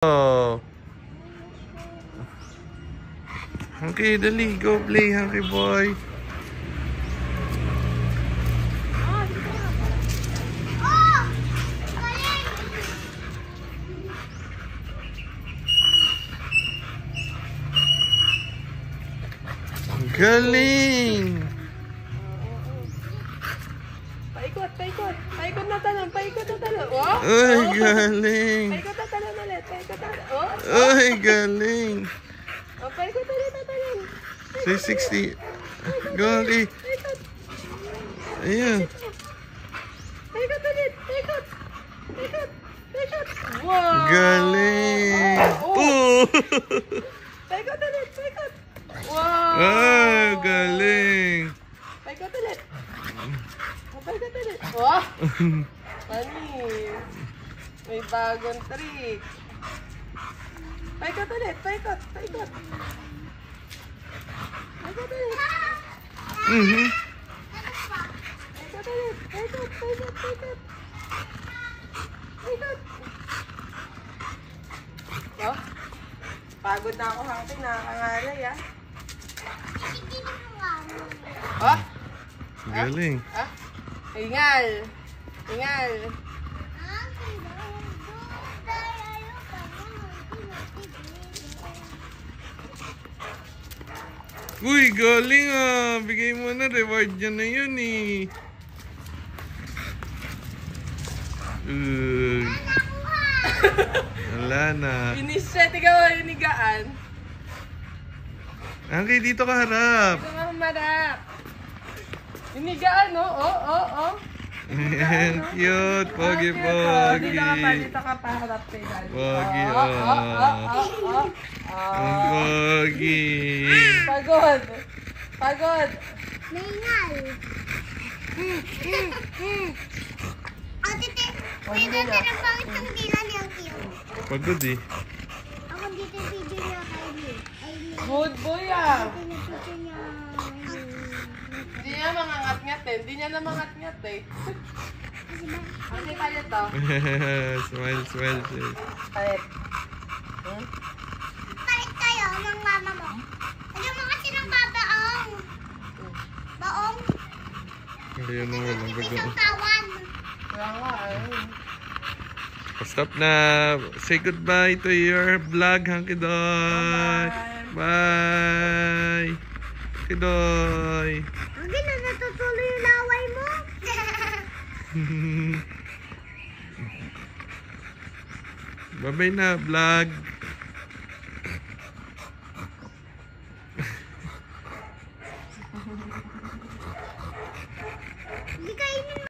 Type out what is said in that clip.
Oh. Okay, dali. Go play, Hunky boy. Galing! Paikot, paikot. Paikot na talon, paikot na talon. Oh! Ay, galing! Paikot na talon ulit, paikot na talon. Oh! Ay, galing! Oh, paikot ulit na talon. 360. Go, Hunky. Paikot. Ayan. Paikot ulit, paikot. Paikot, paikot. Wow! Galing! Oh! Paikot ulit, paikot. Wow! Ah, galing! Paikot ulit. Oh, paikot ulit. Oh! Panis. May bagong trick. Paikot ulit, paikot, paikot. Paikot ulit. Paikot ulit, paikot, paikot, paikot. Paikot. Oh, pagod na ako, Hunky. Nakakangalay, ah. Oh! Galing. Ah? Ingal. Ingal. Uy, galing ah. Bigay mo na. Reward niya na yun eh. Wala na. Finish siya. Tigaw yung nigaan. Hunky, dito ka harap. Ito nga humarap. Yung nigaan, oh. Oh, oh, oh. Cute. Pogi, Dito pogi. ka pa. Dito ka pa. Harap kay Daddy. Pogi, Oh, oh, oh, oh, oh. Ang pogi. Pagod. Pagod. Maingal. Tite, Hindi pwede na. na pangit ang dila ni Uncle. Pagod eh. Ako dito video niya kay Lee. Good boy, ah. Pinipito niya. Hindi niya mangangat-ngat eh. Hindi niya na mangat-ngat eh. Kasi palit to. Smile, smile, smile. Palit. Hmm? Palit kayo ng mama mo. Ayaw mo kasi ng babaong. Baong. Ayun na walang bago. Isang tawan. Kaya nga eh. Stop na. Say goodbye to your vlog, Hunky Doy. Bye. Hunky Doy. Hindi na natutuloy yung laway mo. Bye-bye na, vlog.